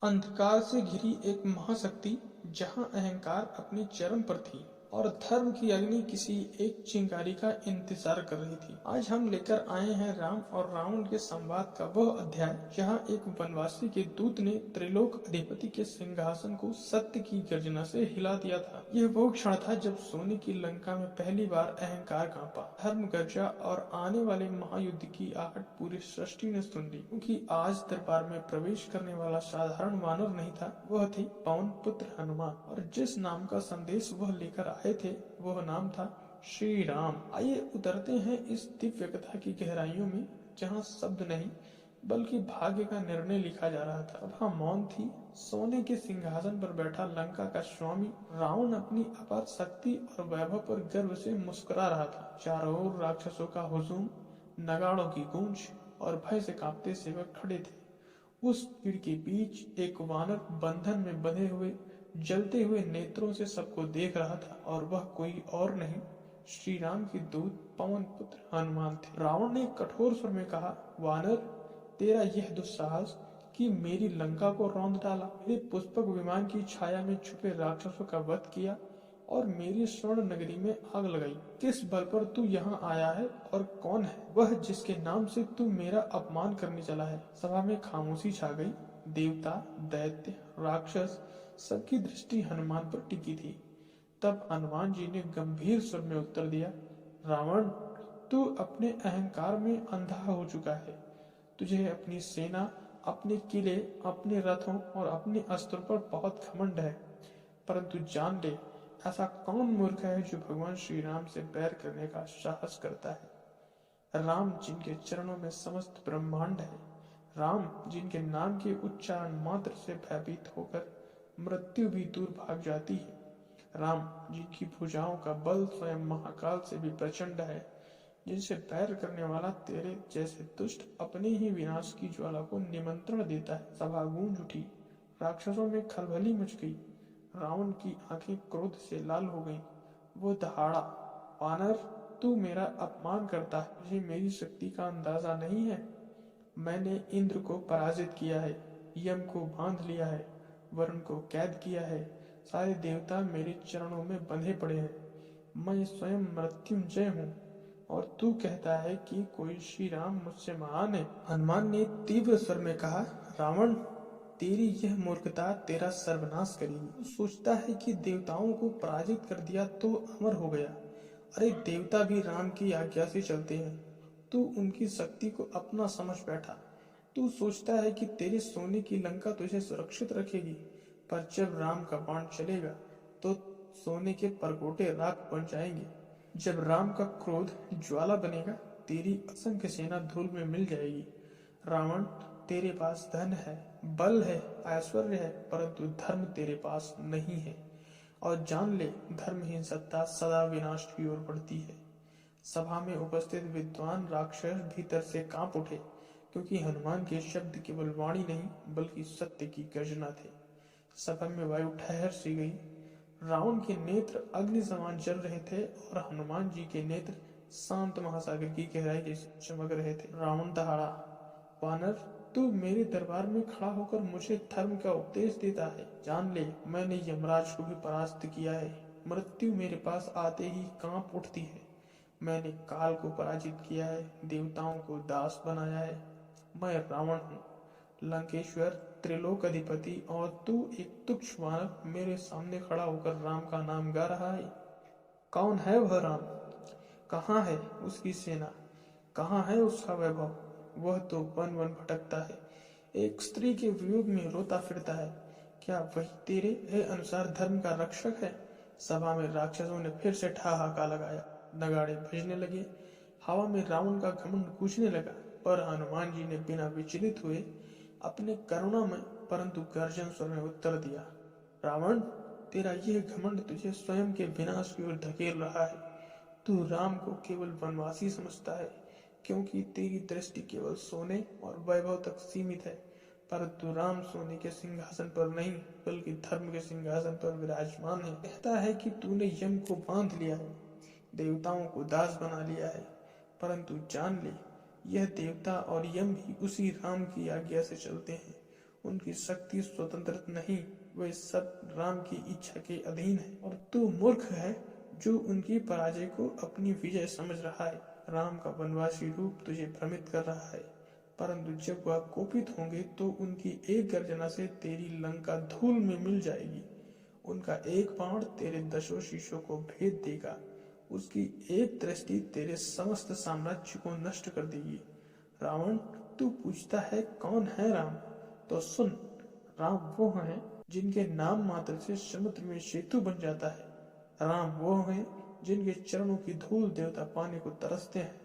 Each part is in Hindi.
अंधकार से घिरी एक महाशक्ति, जहां अहंकार अपने चरम पर थी और धर्म की अग्नि किसी एक चिंगारी का इंतजार कर रही थी। आज हम लेकर आए हैं राम और रावण के संवाद का वह अध्याय, जहां एक वनवासी के दूत ने त्रिलोक अधिपति के सिंहासन को सत्य की गर्जना से हिला दिया था। यह वो क्षण था जब सोने की लंका में पहली बार अहंकार कांपा, धर्म गर्जा और आने वाले महायुद्ध की आहट पूरी सृष्टि ने सुन ली। क्योंकि आज दरबार में प्रवेश करने वाला साधारण वानर नहीं था, वह थे पवन पुत्र हनुमान, और जिस नाम का संदेश वह लेकर आए थे वह नाम था श्री राम। आइए उतरते हैं इस दिव्य कथा की गहराइयों में, जहाँ शब्द नहीं बल्कि भाग्य का निर्णय लिखा जा रहा था। सभा मौन थी। सोने के सिंहासन पर बैठा लंका का स्वामी रावण अपनी अपार शक्ति और वैभव पर गर्व से मुस्कुरा रहा था। चारों ओर राक्षसों का हुजूम, नगाड़ों की गूंज और भय से कांपते सेवक खड़े थे। उस भीड़ के बीच एक वानर बंधन में बंधे हुए जलते हुए नेत्रों से सबको देख रहा था, और वह कोई और नहीं, श्री राम के दूत पवन पुत्र हनुमान थे। रावण ने कठोर स्वर में कहा, वानर, तेरा यह दुस्साहस कि मेरी लंका को रौंद डाला, मेरे पुष्पक विमान की छाया में छुपे राक्षसों का वध किया और मेरी स्वर्ण नगरी में आग लगाई। किस बल पर तू यहाँ आया है और कौन है वह जिसके नाम से तू मेरा अपमान करने चला है? सभा में खामोशी छा गई। देवता, दैत्य, राक्षस, सबकी दृष्टि हनुमान पर टिकी थी। तब हनुमान जी ने गंभीर स्वर में उत्तर दिया, रावण, तू अपने अहंकार में अंधा हो चुका है। तुझे अपनी सेना, अपने किले, अपने रथों और अपने अस्त्रों पर बहुत घमंड है। परंतु जान ले, ऐसा कौन मूर्ख है जो भगवान श्री राम से बैर करने का साहस करता है? राम जिनके चरणों में समस्त ब्रह्मांड है, राम जिनके नाम के उच्चारण मात्र से भयभीत होकर मृत्यु भी दूर भाग जाती है, राम जिनकी भुजाओं का बल स्वयं महाकाल से भी प्रचंड है, जिनसे बैर करने वाला तेरे जैसे दुष्ट अपने ही विनाश की ज्वाला को निमंत्रण देता है। सभा गूंज उठी। राक्षसों में खलबली मच गई। रावण की आंखें क्रोध से लाल हो गईं। वो दहाड़ा, वानर, तू मेरा अपमान करता है, तुझे मेरी शक्ति का अंदाजा नहीं है। मैंने इंद्र को पराजित किया है, यम को बांध लिया है, वरुण को कैद किया है, सारे देवता मेरे चरणों में बंधे पड़े हैं। मैं स्वयं मृत्युंजय हूँ, और तू कहता है कि कोई श्री राम मुझसे महान है। हनुमान ने तीव्र स्वर में कहा, रावण, तेरी यह मूर्खता तेरा सर्वनाश करेगी। तू सोचता है कि देवताओं को पराजित कर दिया तो अमर हो गया। अरे, देवता भी राम की आज्ञा से चलते हैं। तू उनकी शक्ति को अपना समझ बैठा। तू सोचता है कि तेरे सोने की लंका तुझे सुरक्षित रखेगी, पर जब राम का बाण चलेगा तो सोने के परकोटे राख बन जाएंगे। जब राम का क्रोध ज्वाला बनेगा, तेरी असंख्य सेना धूल में मिल जाएगी। रावण, तेरे पास धन है, बल है, ऐश्वर्य है, परंतु धर्म तेरे पास नहीं है। और जान ले, धर्महीन सत्ता सदा विनाश की ओर बढ़ती है। सभा में उपस्थित विद्वान राक्षस भीतर से कांप उठे, क्योंकि हनुमान के शब्द केवल वाणी नहीं बल्कि सत्य की गर्जना थे। सभा में वायु ठहर सी गई। रावण के नेत्र अग्नि समान जल रहे थे और हनुमान जी के नेत्र शांत महासागर की गहराई जैसे चमक रहे थे। रावण दहाड़ा, वानर, तू मेरे दरबार में खड़ा होकर मुझे धर्म का उपदेश देता है। जान ले, मैंने यमराज को भी परास्त किया है। मृत्यु मेरे पास आते ही कांप उठती है। मैंने काल को पराजित किया है, देवताओं को दास बनाया है। मैं रावण हूँ, लंकेश्वर, त्रिलोक अधिपति, और तू एक तुच्छ वानर मेरे सामने खड़ा होकर राम का नाम गा रहा है। कौन है वह राम? कहाँ है उसकी सेना? कहाँ है उसका वैभव? वह तो वन वन भटकता है, एक स्त्री के वियोग में रोता फिरता है। क्या वही तेरे अनुसार धर्म का रक्षक है? सभा में राक्षसों ने फिर से ठहाका लगाया। नगाड़े बजने लगे। हवा में रावण का घमंड गूंजने लगा, पर हनुमान जी ने बिना विचलित हुए अपने करुणामय परंतु गर्जन स्वर में उत्तर दिया, रावण, तेरा यह घमंड तुझे स्वयं के विनाश की ओर धकेल रहा है। तू राम को केवल वनवासी समझता है, क्योंकि तेरी दृष्टि केवल सोने और वैभव तक सीमित है। परंतु राम सोने के सिंहासन पर नहीं बल्कि धर्म के सिंहासन पर विराजमान है। कहता है कि तूने यम को बांध लिया है, देवताओं को दास बना लिया है, परंतु जान ले, यह देवता और यम भी उसी राम की आज्ञा से चलते हैं। उनकी शक्ति स्वतंत्र नहीं, वे सब राम की इच्छा के अधीन है। और तू मूर्ख है जो उनकी पराजय को अपनी विजय समझ रहा है। राम का वनवासी रूप तुझे भ्रमित कर रहा है, परंतु जब वह कोपित होंगे तो उनकी एक गर्जना से तेरी लंका धूल में मिल जाएगी। उनका एक बाण तेरे दसों शीशों को भेद देगा। उसकी एक दृष्टि तेरे समस्त साम्राज्य को नष्ट कर देगी। रावण, तू पूछता है कौन है राम? तो सुन, राम वो हैं जिनके नाम मात्र से समुद्र में सेतु बन जाता है। राम वो हैं जिनके चरणों की धूल देवता पाने को तरसते हैं।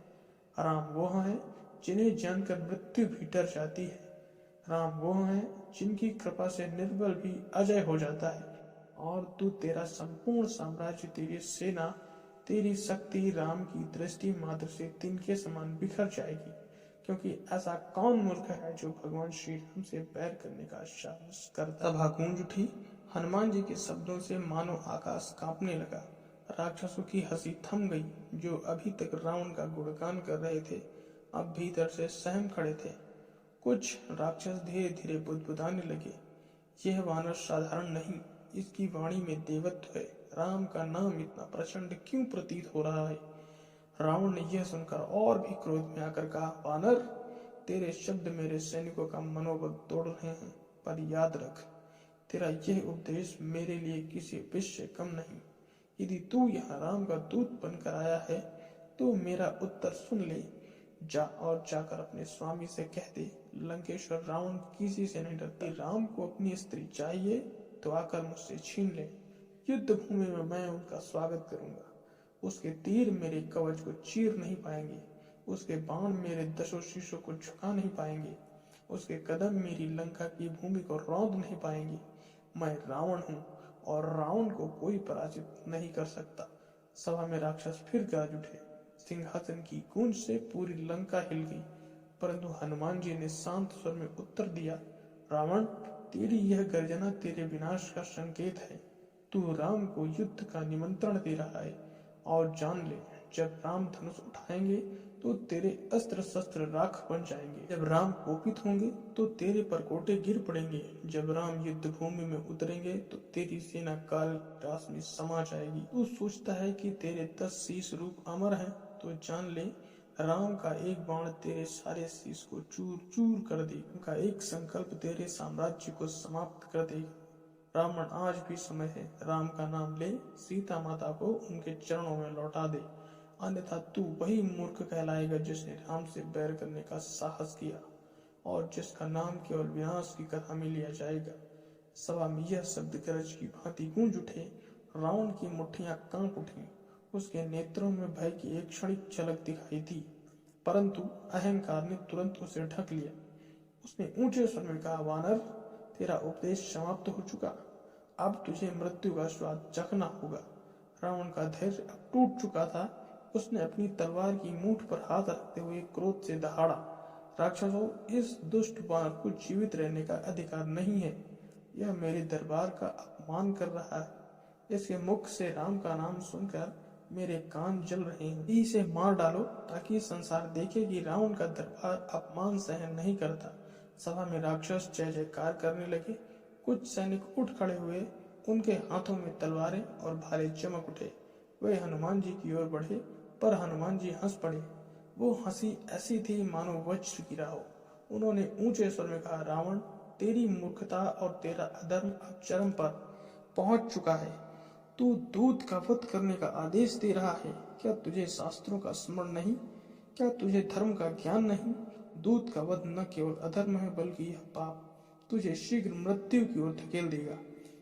राम वो हैं जिन्हें जानकर मृत्यु भी डर जाती है। राम वो हैं जिनकी कृपा से निर्बल भी अजय हो जाता है। और तू, तेरा संपूर्ण साम्राज्य, तेरी सेना, तेरी शक्ति राम की दृष्टि मात्र से तिनके समान बिखर जाएगी। क्योंकि ऐसा कौन मूर्ख है जो भगवान श्री राम से बैर करने का साहस करता। सभा गूंज उठी। हनुमान जी के शब्दों से मानो आकाश कांपने लगा। राक्षसों की हंसी थम गई, जो अभी तक रावण का गुणगान कर रहे थे, अब भीतर से सहम खड़े थे। कुछ राक्षस धीरे धीरे बुदबुदाने लगे, यह वानर साधारण नहीं, इसकी वाणी में देवत्व है। राम का नाम इतना प्रचंड क्यों प्रतीत हो रहा है? रावण ने यह सुनकर और भी क्रोध में आकर कहा, वानर, तेरे शब्द मेरे सैनिकों का मनोबल तोड़ रहे हैं, पर याद रख, तेरा यह उपदेश मेरे लिए किसी विष से कम नहीं। यदि तू यहाँ राम का दूत बनकर आया है तो मेरा उत्तर सुन ले। जा और जाकर अपने स्वामी से कह दे, लंकेश्वर रावण किसी से नहीं डरता। राम को अपनी स्त्री चाहिए तो आकर मुझसे छीन ले। युद्ध भूमि में मैं उनका स्वागत करूंगा। उसके तीर मेरे कवच को चीर नहीं पाएंगे, उसके बाण मेरे दसों शीशों को झुका नहीं पाएंगे, उसके कदम मेरी लंका की भूमि को रौंद नहीं पाएंगे। मैं रावण हूँ और रावण को कोई पराजित नहीं कर सकता। सभा में राक्षस फिर गरज उठे। सिंहासन की गूंज से पूरी लंका हिल गई, परंतु हनुमान जी ने शांत स्वर में उत्तर दिया, रावण, तेरी यह गर्जना तेरे विनाश का संकेत है। तू राम को युद्ध का निमंत्रण दे रहा है, और जान ले, जब राम धनुष उठाएंगे तो तेरे अस्त्र शस्त्र राख बन जाएंगे। जब राम कोपित होंगे तो तेरे परकोटे गिर पड़ेंगे। जब राम युद्ध भूमि में उतरेंगे तो तेरी सेना काल रास में समा जाएगी। तू सोचता है कि तेरे 10 शीश रूप अमर हैं, तो जान ले, राम का एक बाण तेरे सारे शीश को चूर चूर कर देगा। उनका एक संकल्प तेरे साम्राज्य को समाप्त कर देगा। रावण, आज भी समय है, राम का नाम ले, सीता माता को उनके चरणों में लौटा दे, अन्यथा तू वही मूर्ख कहलाएगा जिसने राम से बैर करने का साहस किया और जिसका नाम केवल विनाश की कथा में लिया जाएगा। सभा में यह शब्द गरज की भांति गूंज उठे। रावण की मुट्ठियां कांप उठी। उसके नेत्रों में भय की एक क्षणिक झलक दिखाई दी, परंतु अहंकार ने तुरंत उसे ढक लिया। उसने ऊंचे स्वर में कहा, वानर, तेरा उपदेश समाप्त हो चुका, अब तुझे मृत्यु का स्वाद चखना होगा। रावण का धैर्य अब टूट चुका था। उसने अपनी तलवार की मूठ पर हाथ रखते हुए क्रोध से दहाड़ा, राक्षसों, इस दुष्ट वानर को जीवित रहने का अधिकार नहीं है। यह मेरे दरबार का अपमान कर रहा है। इसके मुख से राम का नाम सुनकर मेरे कान जल रहे हैं। इसे मार डालो ताकि संसार देखे कि रावण का दरबार अपमान सहन नहीं करता। सभा में राक्षस जय जयकार करने लगे। कुछ सैनिक उठ खड़े हुए, उनके हाथों में तलवारें और भाले चमक उठे। वे हनुमान जी की ओर बढ़े, पर हनुमान जी हंस पड़े। वो हंसी ऐसी थी मानो वज्र गिरा हो। उन्होंने ऊंचे स्वर में कहा, रावण, तेरी मूर्खता और तेरा अधर्म अब चरम पर पहुंच चुका है। तू दूत का वध करने का आदेश दे रहा है। क्या तुझे शास्त्रों का स्मरण नहीं? क्या तुझे धर्म का ज्ञान नहीं? दूत का वध न केवल अधर्म है, बल्कि यह पाप तुझे शीघ्र मृत्यु की ओर धकेल देगा।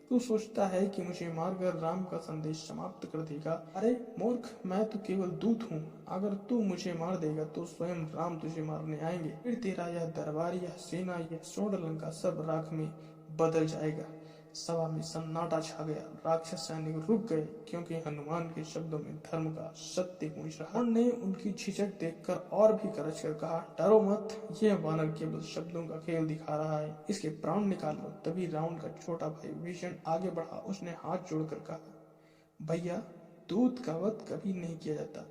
तू सोचता है कि मुझे मारकर राम का संदेश समाप्त कर देगा। अरे मूर्ख, मैं तो केवल दूत हूँ। अगर तू मुझे मार देगा तो स्वयं राम तुझे मारने आएंगे। फिर तेरा यह दरबार, यह सेना, यह स्वर्ण लंका सब राख में बदल जाएगा। सभा में सन्नाटा छा गया। राक्षस सैनिक रुक गए, क्योंकि हनुमान के शब्दों में धर्म का सत्य गूंज रहा। रावण ने उनकी झिझक देखकर और भी गरज कर कहा, डरो मत, यह वानर केवल शब्दों का खेल दिखा रहा है, इसके प्राण निकाल लो। तभी रावण का छोटा भाई विभीषण आगे बढ़ा। उसने हाथ जोड़कर कहा, भैया, दूत का वध कभी नहीं किया जाता।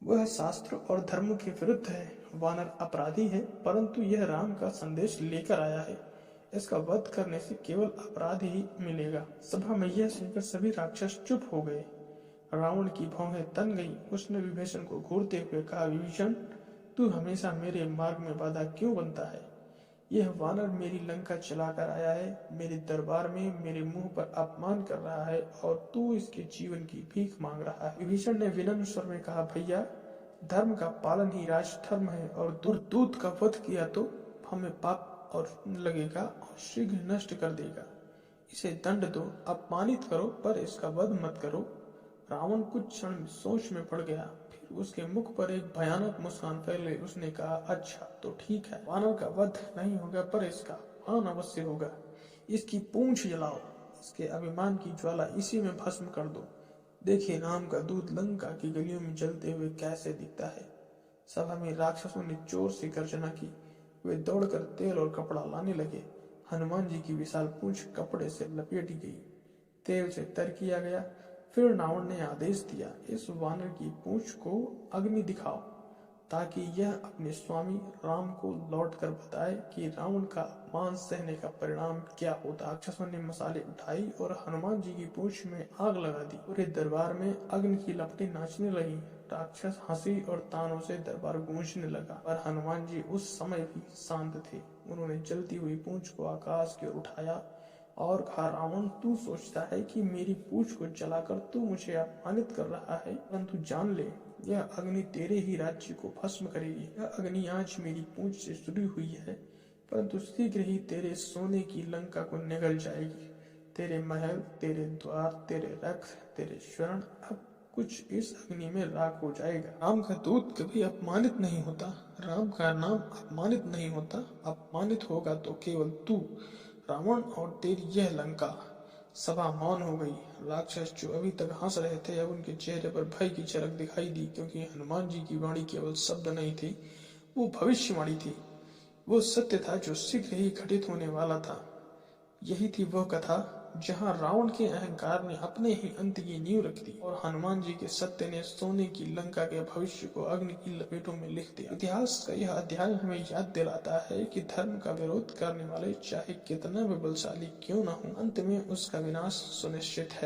वह शास्त्र और धर्म के विरुद्ध है। वानर अपराधी है, परंतु यह राम का संदेश लेकर आया है। इसका वध करने से केवल अपराध ही मिलेगा। सभा में यह सुनकर सभी राक्षस चुप हो गए। रावण की भौहें तन गई। उसने विभीषण को घूरते हुए कहा, विभीषण, तू हमेशा मेरे मार्ग में बाधा क्यों बनता है? यह वानर मेरी लंका चलाकर आया है, मेरे दरबार में मेरे मुंह पर अपमान कर रहा है और तू इसके जीवन की भीख मांग रहा है। विभीषण ने विनम्र स्वर में कहा, भैया, धर्म का पालन ही राजधर्म है और दूत का वध किया तो हमें पाप और लगेगा और शीघ्र नष्ट कर देगा। इसे दंड दो, अपमानित करो, पर इसका वध मत करो। रावण कुछ क्षण सोच में पड़ गया, फिर उसके मुख पर एक भयानक मुस्कान फैले। उसने कहा, अच्छा तो ठीक है, वानर का वध नहीं होगा पर इसका अपमान अवश्य होगा। इसकी पूंछ जलाओ, इसके अभिमान की ज्वाला इसी में भस्म कर दो। देखिए राम का दूत लंका की गलियों में जलते हुए कैसे दिखता है। सभा में राक्षसों ने जोर से गर्जना की। वे दौड़कर तेल और कपड़ा लाने लगे। हनुमान जी की विशाल पूंछ कपड़े से लपेटी गई, तेल से तर किया गया। फिर रावण ने आदेश दिया, इस वानर की पूंछ को अग्नि दिखाओ ताकि यह अपने स्वामी राम को लौटकर बताए कि रावण का अपमान सहने का परिणाम क्या होता। राक्षसों ने मसाले उठाई और हनुमान जी की पूंछ में आग लगा दी। पूरे दरबार में अग्नि की लपटें नाचने लगी। राक्षस हंसी और तानों से दरबार गूंजने लगा, पर हनुमान जी उस समय भी शांत थे। उन्होंने जलती हुई पूंछ को आकाश की ओर उठाया और कहा, रावण, तू सोचता है कि मेरी पूंछ को जलाकर तू मुझे अपमानित कर रहा है, परंतु जान ले, यह अग्नि तेरे ही राज्य को भस्म करेगी। यह अग्नि आज मेरी पूंछ से शुरू हुई है, परंतु शीघ्र ही तेरे सोने की लंका को निगल जाएगी। तेरे महल, तेरे द्वार, तेरे रथ, तेरे स्वर्ण, अब कुछ इस अग्नि में राख हो जाएगा। राम का दूत कभी अपमानित नहीं होता, राम का नाम अपमानित नहीं होता। अपमानित होगा तो केवल तू, रावण, और तेरी यह लंका। सभा मौन हो गई। राक्षस जो अभी तक हंस रहे थे, अब उनके चेहरे पर भय की झलक दिखाई दी, क्योंकि हनुमान जी की वाणी केवल शब्द नहीं थी, वो भविष्यवाणी थी। वो सत्य था जो शीघ्र ही घटित होने वाला था। यही थी वह कथा जहां रावण के अहंकार ने अपने ही अंत की नींव रख दी और हनुमान जी के सत्य ने सोने की लंका के भविष्य को अग्नि की लपेटों में लिख दिया। इतिहास का यह अध्याय हमें याद दिलाता है कि धर्म का विरोध करने वाले चाहे कितना भी बलशाली क्यों न हो, अंत में उसका विनाश सुनिश्चित है।